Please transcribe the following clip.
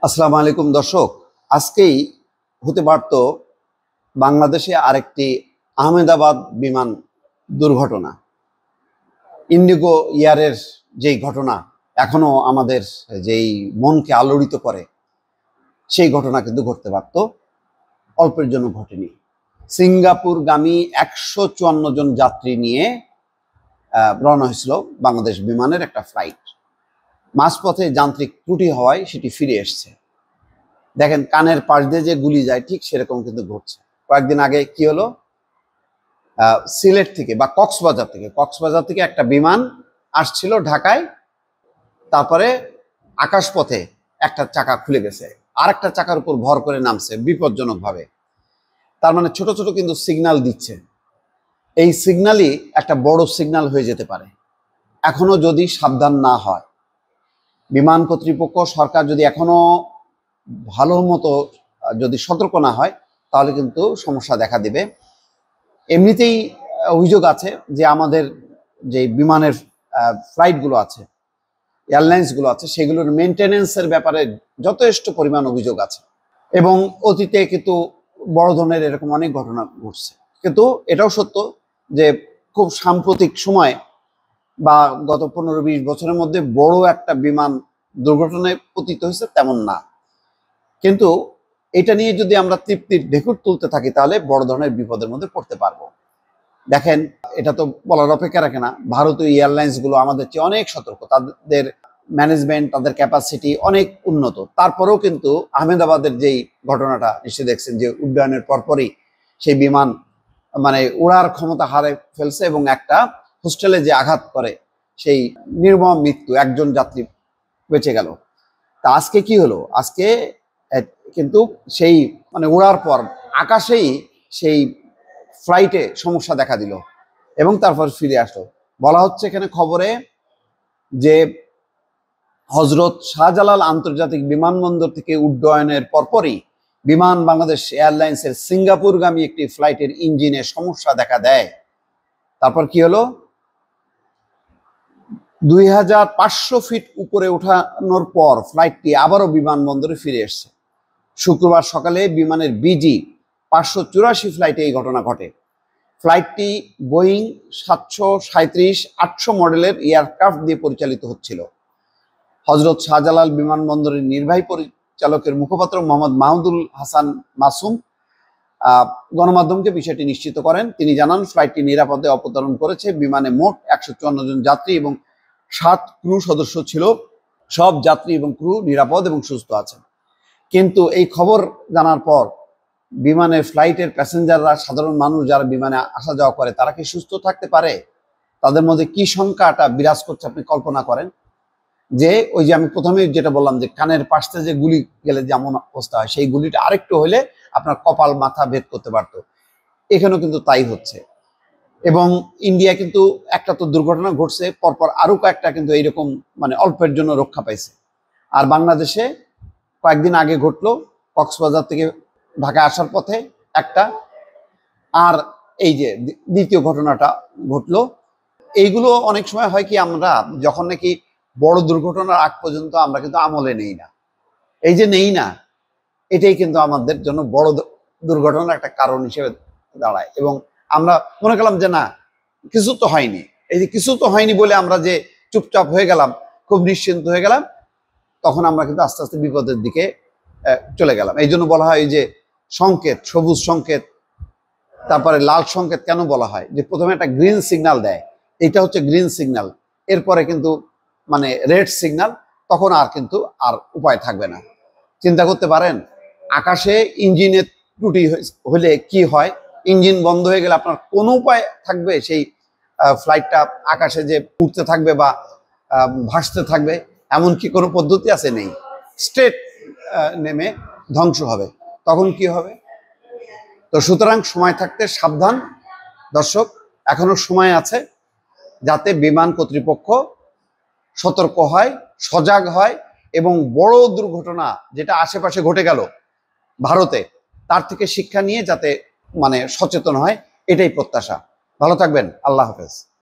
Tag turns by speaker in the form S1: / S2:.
S1: আসসালামু আলাইকুম দর্শক, আজকেই হতে পারত বাংলাদেশে আরেকটি আহমেদাবাদ বিমান দুর্ঘটনা। ইন্ডিগো এয়ারের যেই ঘটনা এখনো আমাদের যেই মনকে আলোড়িত করে, সেই ঘটনা কিন্তু ঘটতে পারত, অল্পের জন্য ঘটেনি। সিঙ্গাপুরগামী 154 জন যাত্রী নিয়ে রওনা হয়েছিল বাংলাদেশ বিমানের একটা ফ্লাইট। মাঝপথে যান্ত্রিক ত্রুটি হওয়ায় সেটি ফিরে এসছে। দেখেন, কানের পাশ দিয়ে যে গুলি যায়, ঠিক সেরকম কিন্তু ঘটছে। কয়েকদিন আগে কি হলো, সিলেট থেকে বা কক্সবাজার থেকে একটা বিমান আসছিল ঢাকায়, তারপরে আকাশপথে একটা চাকা খুলে গেছে, আর একটা চাকার উপর ভর করে নামছে বিপজ্জনকভাবে। তার মানে ছোট ছোট কিন্তু সিগন্যাল দিচ্ছে। এই সিগন্যালই একটা বড় সিগন্যাল হয়ে যেতে পারে এখনো যদি সাবধান না হয়। বিমান কর্তৃপক্ষ, সরকার যদি এখনো ভালো মতো যদি সতর্ক না হয়, তাহলে কিন্তু সমস্যা দেখা দিবে। এমনিতেই অভিযোগ আছে যে আমাদের যে বিমানের ফ্লাইটগুলো আছে, এয়ারলাইন্সগুলো আছে, সেগুলোর মেনটেনেন্সের ব্যাপারে যথেষ্ট পরিমাণ অভিযোগ আছে, এবং অতীতে কিন্তু বড় ধরনের এরকম অনেক ঘটনা ঘটছে। কিন্তু এটাও সত্য যে খুব সাম্প্রতিক সময় বা গত 15-20 বছরের মধ্যে বড় একটা বিমান দুর্ঘটনায় পতিত হয়েছে তেমন না। কিন্তু এটা নিয়ে যদি আমরা তৃপ্তির ঢেকুর তুলতে থাকি, তাহলে বড় ধরনের বিপদের মধ্যে পড়তে পারবো। দেখেন, এটা তো বলার অপেক্ষা রাখে না, ভারতীয় এয়ারলাইন্স গুলো আমাদের চেয়ে অনেক সতর্ক, তাদের ম্যানেজমেন্ট, তাদের ক্যাপাসিটি অনেক উন্নত। তারপরেও কিন্তু আহমেদাবাদের যেই ঘটনাটা নিশ্চয়ই দেখছেন, যে উড্ডয়নের পরপরই সেই বিমান মানে ওড়ার ক্ষমতা হারে ফেলছে, এবং একটা হোস্টেলে যে আঘাত করে, সেই নির্মম মৃত্যু, একজন যাত্রী বেঁচে গেল। তা আজকে কি হলো, আজকে কিন্তু সেই মানে ওড়ার পর আকাশেই সেই ফ্লাইটে সমস্যা দেখা দিল এবং তারপর ফিরে আসলো। বলা হচ্ছে এখানে খবরে যে হজরত শাহজালাল আন্তর্জাতিক বিমানবন্দর থেকে উড্ডয়নের পরপরই বিমান বাংলাদেশ এয়ারলাইন্সের সিঙ্গাপুরগামী একটি ফ্লাইটের ইঞ্জিনে সমস্যা দেখা দেয়। তারপর কি হলো, 2500 ফিট উপরে ওঠানোর পর ফ্লাইটটি আবারও বিমানবন্দরে ফিরে এসছে। শুক্রবার সকালে বিমানের বিজি 584 ফ্লাইটে এই ঘটনা ঘটে। ফ্লাইটটি বোয়িং 737-800 মডেলের এয়ারক্রাফট দিয়ে পরিচালিত হচ্ছিল। হজরত শাহজালাল বিমানবন্দরের নির্বাহী পরিচালকের মুখপাত্র মোহাম্মদ মাহমুদুল হাসান মাসুম গণমাধ্যমকে বিষয়টি নিশ্চিত করেন। তিনি জানান, ফ্লাইটটি নিরাপদে অবতরণ করেছে। বিমানে মোট 154 জন যাত্রী এবং 7 ক্রু সদস্য ছিল। সব যাত্রী এবং ক্রু নিরাপদ এবং সুস্থ আছেন। কিন্তু এই খবর জানার পর বিমানের ফ্লাইটের প্যাসেঞ্জাররা, সাধারণ মানুষ যারা বিমানে আসা যাওয়া করে, তারা কি সুস্থ থাকতে পারে? তাদের মধ্যে কি শঙ্কাটা বিরাজ করছে আপনি কল্পনা করেন। যে ওই যে আমি প্রথমেই যেটা বললাম, যে কানের পাশে যে গুলি গেলে যেমন অবস্থা হয়, সেই গুলিটা আরেকটু হলে আপনার কপাল মাথা ভেদ করতে পারতো। এখানেও কিন্তু তাই হচ্ছে। এবং ইন্ডিয়া কিন্তু একটা তো দুর্ঘটনা ঘটছে, পরপর আরো কয়েকটা কিন্তু এইরকম মানে অল্পের জন্য রক্ষা পাইছে। আর বাংলাদেশে কয়েকদিন আগে ঘটলো, কক্সবাজার থেকে ঢাকায় আসার পথে একটা, আর এই যে দ্বিতীয় ঘটনাটা ঘটলো। এইগুলো অনেক সময় হয় কি, আমরা যখন নাকি বড় দুর্ঘটনার আগ পর্যন্ত আমরা কিন্তু আমলে নেই না। এই যে নেই না, এটাই কিন্তু আমাদের জন্য বড় দুর্ঘটনার একটা কারণ হিসেবে দাঁড়ায়। এবং আমরা মনে করলাম যে না, কিছু তো হয়নি। এই যে কিছু তো হয়নি বলে আমরা যে চুপচাপ হয়ে গেলাম, খুব নিশ্চিন্ত হয়ে গেলাম, তখন আমরা কিন্তু আস্তে আস্তে বিপদের দিকে চলে গেলাম। এই জন্য বলা হয় যে সংকেত, সবুজ সংকেত, তারপরে লাল সংকেত কেন বলা হয়, যে প্রথমে একটা গ্রিন সিগন্যাল দেয়, এটা হচ্ছে গ্রিন সিগন্যাল, এরপরে কিন্তু মানে রেড সিগন্যাল, তখন আর কিন্তু আর উপায় থাকবে না। চিন্তা করতে পারেন, আকাশে ইঞ্জিনের ত্রুটি হলে কি হয়, ইঞ্জিন বন্ধ হয়ে গেলে আপনার কোনো উপায় থাকবে সেই ফ্লাইটটা আকাশে যে উঠতে থাকবে বা ভাসতে থাকবে, এমন কি কোনো পদ্ধতি আছে? নেই। স্ট্রেট নেমে ধ্বংস হবে। তখন কি হবে? তো সুতরাং সময় থাকতে সাবধান দর্শক, এখনো সময় আছে, যাতে বিমান কর্তৃপক্ষ সতর্ক হয়, সজাগ হয়, এবং বড় দুর্ঘটনা যেটা আশেপাশে ঘটে গেল ভারতে, তার থেকে শিক্ষা নিয়ে যাতে মানে সচেতন হয়, এটাই প্রত্যাশা। ভালো থাকবেন। আল্লাহ হাফেজ।